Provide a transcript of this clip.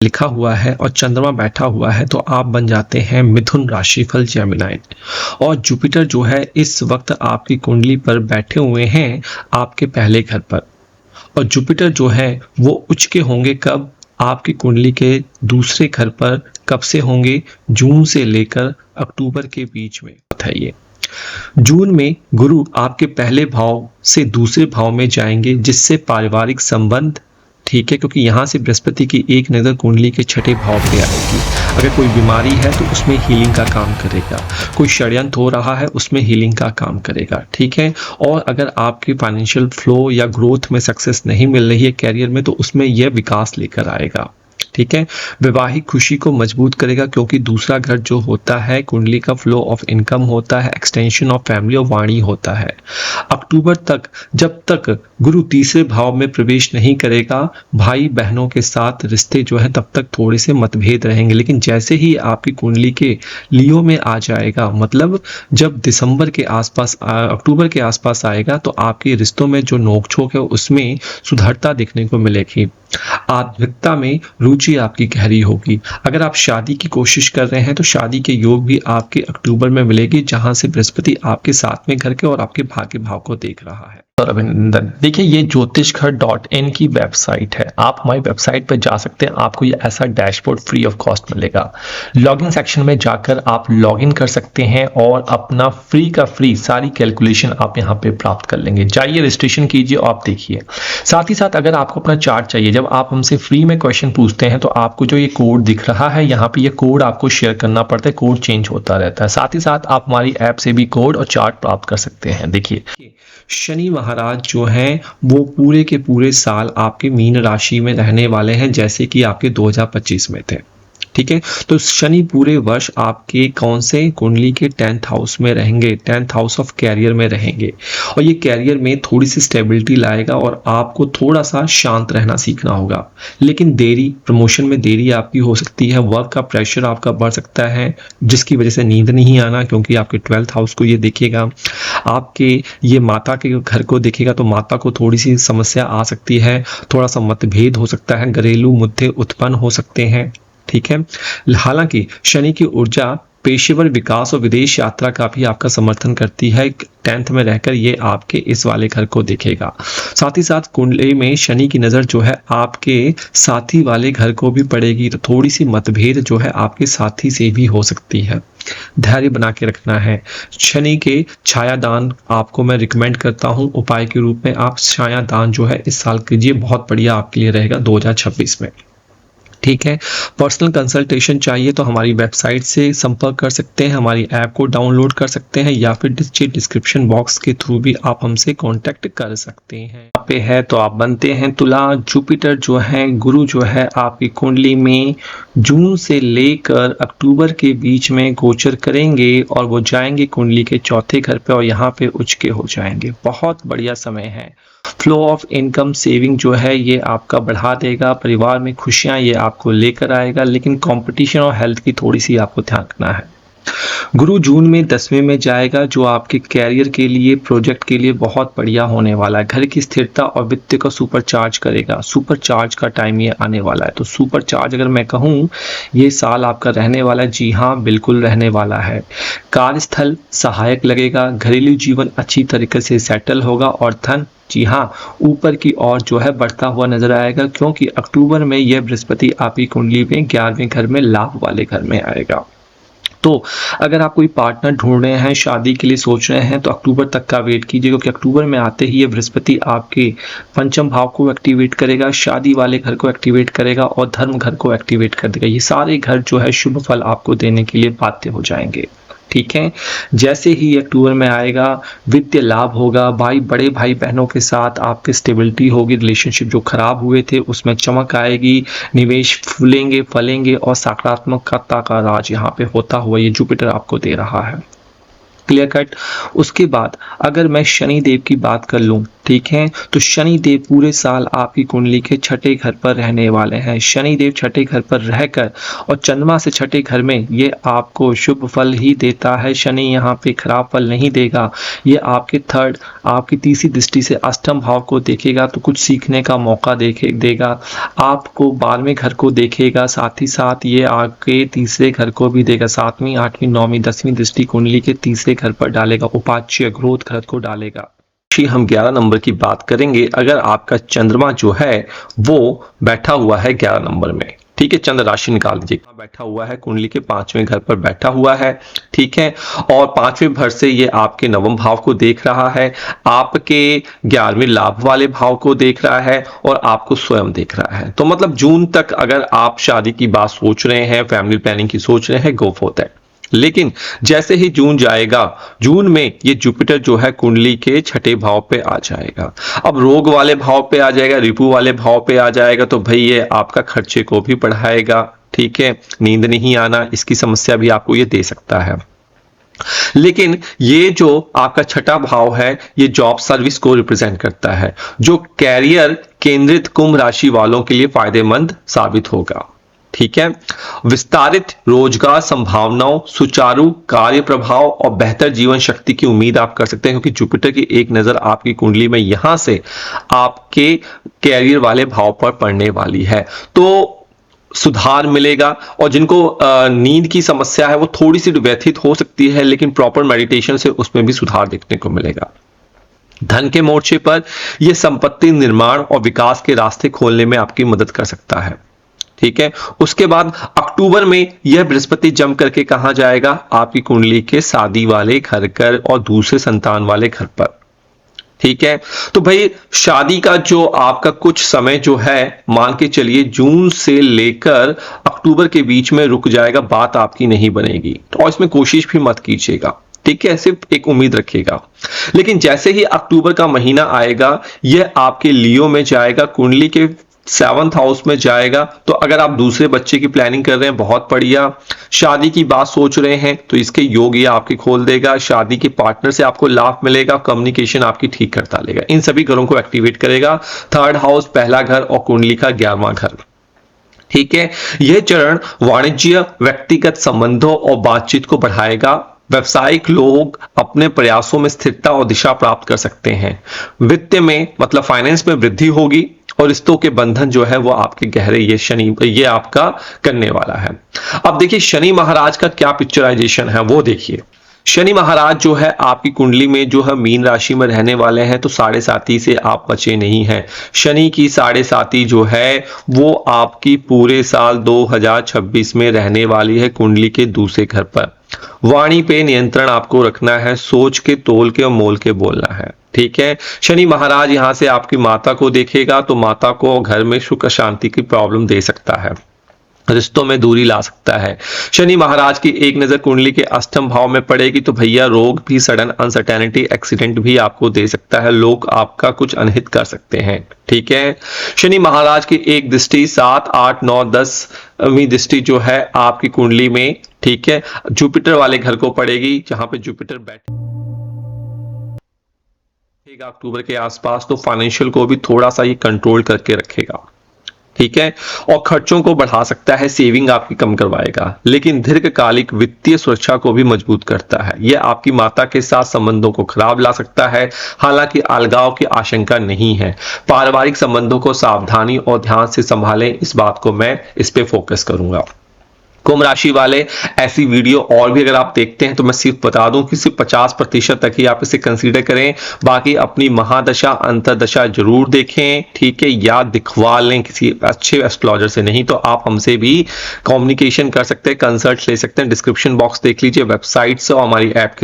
लिखा हुआ है और चंद्रमा बैठा हुआ है तो आप बन जाते हैं मिथुन राशिफल जेमिनी। और जुपिटर जो है इस वक्त आपकी कुंडली पर बैठे हुए हैं आपके पहले घर पर। और जुपिटर जो है वो उच्च के होंगे कब? आपकी कुंडली के दूसरे घर पर। कब से होंगे? जून से लेकर अक्टूबर के बीच में बताइए। जून में गुरु आपके पहले भाव से दूसरे भाव में जाएंगे, जिससे पारिवारिक संबंध, ठीक है, क्योंकि यहाँ से बृहस्पति की एक नज़र कुंडली के छठे भाव पे आएगी। अगर कोई बीमारी है तो उसमें हीलिंग का काम करेगा, कोई षड्यंत्र हो रहा है उसमें हीलिंग का काम करेगा, ठीक है। और अगर आपकी फाइनेंशियल फ्लो या ग्रोथ में सक्सेस नहीं मिल रही है कैरियर में तो उसमें यह विकास लेकर आएगा, ठीक है। वैवाहिक खुशी को मजबूत करेगा, क्योंकि दूसरा घर जो होता है कुंडली का फ्लो ऑफ इनकम होता है, एक्सटेंशन ऑफ फैमिली और वाणी होता है। अक्टूबर तक जब तक गुरु तीसरे भाव में प्रवेश नहीं करेगा, भाई बहनों के साथ रिश्ते जो है तब तक थोड़े से मतभेद रहेंगे। लेकिन जैसे ही आपकी कुंडली के लियो में आ जाएगा, मतलब जब दिसंबर के आसपास अक्टूबर के आसपास आएगा तो आपके रिश्तों में जो नोकझोंक है उसमें सुधरता देखने को मिलेगी। आध्यात्मिकता में रुचि आपकी गहरी होगी। अगर आप शादी की कोशिश कर रहे हैं तो शादी के योग भी आपके अक्टूबर में मिलेगी, जहां से बृहस्पति आपके सातवें घर के और आपके भाग्य भाव को देख रहा है। और अभिनंदन। देखिए, ये ज्योतिषघर.in की वेबसाइट है। आप हमारी वेबसाइट पर जा सकते हैं, आपको ये ऐसा डैशबोर्ड फ्री ऑफ कॉस्ट मिलेगा। लॉगिन सेक्शन में जाकर आप लॉगिन कर सकते हैं और अपना फ्री का फ्री सारी कैलकुलेशन आप यहाँ पे प्राप्त कर लेंगे। जाइए, रजिस्ट्रेशन कीजिए और आप देखिए। साथ ही साथ अगर आपको अपना चार्ट चाहिए, जब आप हमसे फ्री में क्वेश्चन पूछते हैं तो आपको जो ये कोड दिख रहा है यहाँ पे, ये कोड आपको शेयर करना पड़ता है। कोड चेंज होता रहता है। साथ ही साथ आप हमारी ऐप से भी कोड और चार्ट प्राप्त कर सकते हैं। देखिए, शनि महाराज जो हैं वो पूरे के पूरे साल आपके मीन राशि में रहने वाले हैं, जैसे कि आपके 2025 में थे, ठीक है। तो शनि पूरे वर्ष आपके कौन से कुंडली के 10th हाउस में रहेंगे, 10th हाउस ऑफ कैरियर में रहेंगे। और ये कैरियर में थोड़ी सी स्टेबिलिटी लाएगा और आपको थोड़ा सा शांत रहना सीखना होगा। लेकिन देरी, प्रमोशन में देरी आपकी हो सकती है, वर्क का प्रेशर आपका बढ़ सकता है, जिसकी वजह से नींद नहीं आना, क्योंकि आपके 12th हाउस को ये देखेगा। आपके ये माता के घर को देखेगा तो माता को थोड़ी सी समस्या आ सकती है, थोड़ा सा मतभेद हो सकता है, घरेलू मुद्दे उत्पन्न हो सकते हैं, ठीक है। हालांकि शनि की ऊर्जा पेशेवर विकास और विदेश यात्रा का भी आपका समर्थन करती है। 10th में रहकर ये आपके इस वाले घर को देखेगा। साथ ही साथ कुंडली में शनि की नज़र जो है आपके साथी वाले घर को भी पड़ेगी, तो थोड़ी सी मतभेद जो है आपके साथी से भी हो सकती है। धैर्य बना के रखना है। शनि के छायादान आपको मैं रिकमेंड करता हूं, उपाय के रूप में आप छायादान जो है इस साल कीजिए, बहुत बढ़िया आपके लिए रहेगा 2026 में, ठीक है। पर्सनल कंसल्टेशन चाहिए तो हमारी वेबसाइट से संपर्क कर सकते हैं, हमारी ऐप को डाउनलोड कर सकते हैं, या फिर डिस्क्रिप्शन बॉक्स के थ्रू भी आप हमसे कांटेक्ट कर सकते हैं। यहाँ पे है तो आप बनते हैं तुला। जुपिटर जो है, गुरु जो है आपकी कुंडली में जून से लेकर अक्टूबर के बीच में गोचर करेंगे और वो जाएंगे कुंडली के चौथे घर पे और यहाँ पे उच्च के हो जाएंगे। बहुत बढ़िया समय है। फ्लो ऑफ इनकम, सेविंग जो है ये आपका बढ़ा देगा, परिवार में खुशियां ये आपको लेकर आएगा, लेकिन कंपटीशन और हेल्थ की थोड़ी सी आपको ध्यान रखना है। गुरु जून में 10वें में जाएगा, जो आपके कैरियर के लिए, प्रोजेक्ट के लिए बहुत बढ़िया होने वाला है। घर की स्थिरता और वित्त को सुपर चार्ज करेगा। सुपर चार्ज का टाइम ये आने वाला है। तो सुपर चार्ज अगर मैं कहूँ ये साल आपका रहने वाला है, जी हाँ बिल्कुल रहने वाला है। कार्यस्थल सहायक लगेगा, घरेलू जीवन अच्छी तरीके से सेटल होगा और धन, जी हाँ, ऊपर की ओर जो है बढ़ता हुआ नजर आएगा, क्योंकि अक्टूबर में यह बृहस्पति आपकी कुंडली में 11वें घर में लाभ वाले घर में आएगा। तो अगर आप कोई पार्टनर ढूंढ रहे हैं, शादी के लिए सोच रहे हैं, तो अक्टूबर तक का वेट कीजिए, क्योंकि अक्टूबर में आते ही ये बृहस्पति आपके पंचम भाव को एक्टिवेट करेगा, शादी वाले घर को एक्टिवेट करेगा और धर्म घर को एक्टिवेट कर देगा। ये सारे घर जो है शुभ फल आपको देने के लिए बाध्य हो जाएंगे, ठीक है। जैसे ही अक्टूबर में आएगा, वित्तीय लाभ होगा, बड़े भाई बहनों के साथ आपकी स्टेबिलिटी होगी, रिलेशनशिप जो खराब हुए थे उसमें चमक आएगी, निवेश फूलेंगे फलेंगे और सकारात्मकता का राज यहाँ पे होता हुआ ये जुपिटर आपको दे रहा है। Clear cut. उसके बाद अगर मैं शनि देव की बात कर लूँ, ठीक है, तो शनि देव पूरे साल आपकी कुंडली के छठे घर पर रहने वाले हैं। शनि देव छठे घर पर रहकर और चंद्रमा से छठे घर में, ये आपको शुभ फल ही देता है। शनि यहाँ पे खराब फल नहीं देगा। ये आपके थर्ड, आपकी तीसरी दृष्टि से अष्टम भाव को देखेगा, तो कुछ सीखने का मौका देगा। आपको 12वें घर को देखेगा, साथ ही साथ ये आपके तीसरे घर को भी देगा। 7वीं, 8वीं, 9वीं, 10वीं दृष्टि कुंडली के तीसरे घर पर डालेगा, उपाच्य ग्रोथ घर को डालेगा। हम 11 नंबर की बात करेंगे। अगर आपका चंद्रमा जो है वो बैठा हुआ है 11 नंबर में, ठीक है, चंद्र राशि निकाल दीजिए, बैठा हुआ है कुंडली के 5वें घर पर बैठा हुआ है, ठीक है, और 5वें घर से ये आपके 9वें भाव को देख रहा है, आपके 11वें लाभ वाले भाव को देख रहा है और आपको स्वयं देख रहा है। तो मतलब जून तक अगर आप शादी की बात सोच रहे हैं, फैमिली प्लानिंग की सोच रहे हैं, गो फॉर दैट। लेकिन जैसे ही जून जाएगा, जून में ये जुपिटर जो है कुंडली के छठे भाव पे आ जाएगा। अब रोग वाले भाव पे आ जाएगा, रिपु वाले भाव पे आ जाएगा, तो भाई ये आपका खर्चे को भी बढ़ाएगा, ठीक है, नींद नहीं आना, इसकी समस्या भी आपको ये दे सकता है। लेकिन ये जो आपका छठा भाव है, ये जॉब सर्विस को रिप्रेजेंट करता है, जो कैरियर केंद्रित कुंभ राशि वालों के लिए फायदेमंद साबित होगा, ठीक है। विस्तारित रोजगार संभावनाओं, सुचारू कार्य प्रभाव और बेहतर जीवन शक्ति की उम्मीद आप कर सकते हैं, क्योंकि जुपिटर की एक नजर आपकी कुंडली में यहां से आपके कैरियर वाले भाव पर पड़ने वाली है, तो सुधार मिलेगा। और जिनको नींद की समस्या है वो थोड़ी सी व्यथित हो सकती है, लेकिन प्रॉपर मेडिटेशन से उसमें भी सुधार देखने को मिलेगा। धन के मोर्चे पर यह संपत्ति निर्माण और विकास के रास्ते खोलने में आपकी मदद कर सकता है, ठीक है। उसके बाद अक्टूबर में यह बृहस्पति जम करके कहां जाएगा, आपकी कुंडली के शादी वाले घर पर और दूसरे संतान वाले घर पर, ठीक है। तो भाई शादी का जो आपका कुछ समय जो है, मान के चलिए जून से लेकर अक्टूबर के बीच में रुक जाएगा, बात आपकी नहीं बनेगी, तो और इसमें कोशिश भी मत कीजिएगा, ठीक है, सिर्फ एक उम्मीद रखिएगा। लेकिन जैसे ही अक्टूबर का महीना आएगा, यह आपके लियो में जाएगा, कुंडली के 7th हाउस में जाएगा। तो अगर आप दूसरे बच्चे की प्लानिंग कर रहे हैं, बहुत बढ़िया, शादी की बात सोच रहे हैं, तो इसके योग ये आपके खोल देगा। शादी के पार्टनर से आपको लाभ मिलेगा, कम्युनिकेशन आपकी ठीक कर डालेगा, इन सभी घरों को एक्टिवेट करेगा। 3rd हाउस पहला घर और कुंडली का 11वां घर, ठीक है। यह चरण वाणिज्य, व्यक्तिगत संबंधों और बातचीत को बढ़ाएगा। व्यवसायिक लोग अपने प्रयासों में स्थिरता और दिशा प्राप्त कर सकते हैं। वित्त में मतलब फाइनेंस में वृद्धि होगी और रिश्तों के बंधन जो है वो आपके गहरे ये आपका करने वाला है। अब देखिए शनि महाराज का क्या पिक्चराइजेशन है वो देखिए। शनि महाराज जो है आपकी कुंडली में जो है मीन राशि में रहने वाले हैं, तो 7.5 से आप बचे नहीं हैं। शनि की 7.5 जो है वो आपकी पूरे साल 2026 में रहने वाली है कुंडली के दूसरे घर पर। वाणी पे नियंत्रण आपको रखना है, सोच के, तोल के और मोल के बोलना है, ठीक है। शनि महाराज यहां से आपकी माता को देखेगा, तो माता को घर में सुख शांति की प्रॉब्लम दे सकता है, रिश्तों में दूरी ला सकता है। शनि महाराज की एक नजर कुंडली के अष्टम भाव में पड़ेगी, तो भैया रोग भी, सडन अनसर्टेनिटी, एक्सीडेंट भी आपको दे सकता है, लोग आपका कुछ अनहित कर सकते हैं, ठीक है। शनि महाराज की एक दृष्टि 7, 8, 9, 10वीं दृष्टि जो है आपकी कुंडली में, ठीक है, जुपिटर वाले घर को पड़ेगी, जहां पे जुपिटर बैठेगा अक्टूबर के आसपास, तो फाइनेंशियल को भी थोड़ा सा ये कंट्रोल करके रखेगा, ठीक है, और खर्चों को बढ़ा सकता है, सेविंग आपकी कम करवाएगा, लेकिन दीर्घकालिक वित्तीय सुरक्षा को भी मजबूत करता है। यह आपकी माता के साथ संबंधों को खराब ला सकता है, हालांकि अलगाव की आशंका नहीं है। पारिवारिक संबंधों को सावधानी और ध्यान से संभालें, इस बात को मैं इस पे फोकस करूंगा। कुंभ राशि वाले ऐसी वीडियो और भी अगर आप देखते हैं तो मैं सिर्फ बता दूं कि सिर्फ 50% तक ही आप इसे कंसीडर करें, बाकी अपनी महादशा अंतरदशा जरूर देखें, ठीक है, या दिखवा लें किसी अच्छे एस्ट्रोलॉजर से, नहीं तो आप हमसे भी कम्युनिकेशन कर सकते हैं, कंसल्ट ले सकते हैं। डिस्क्रिप्शन बॉक्स देख लीजिए, वेबसाइट्स और हमारी ऐप के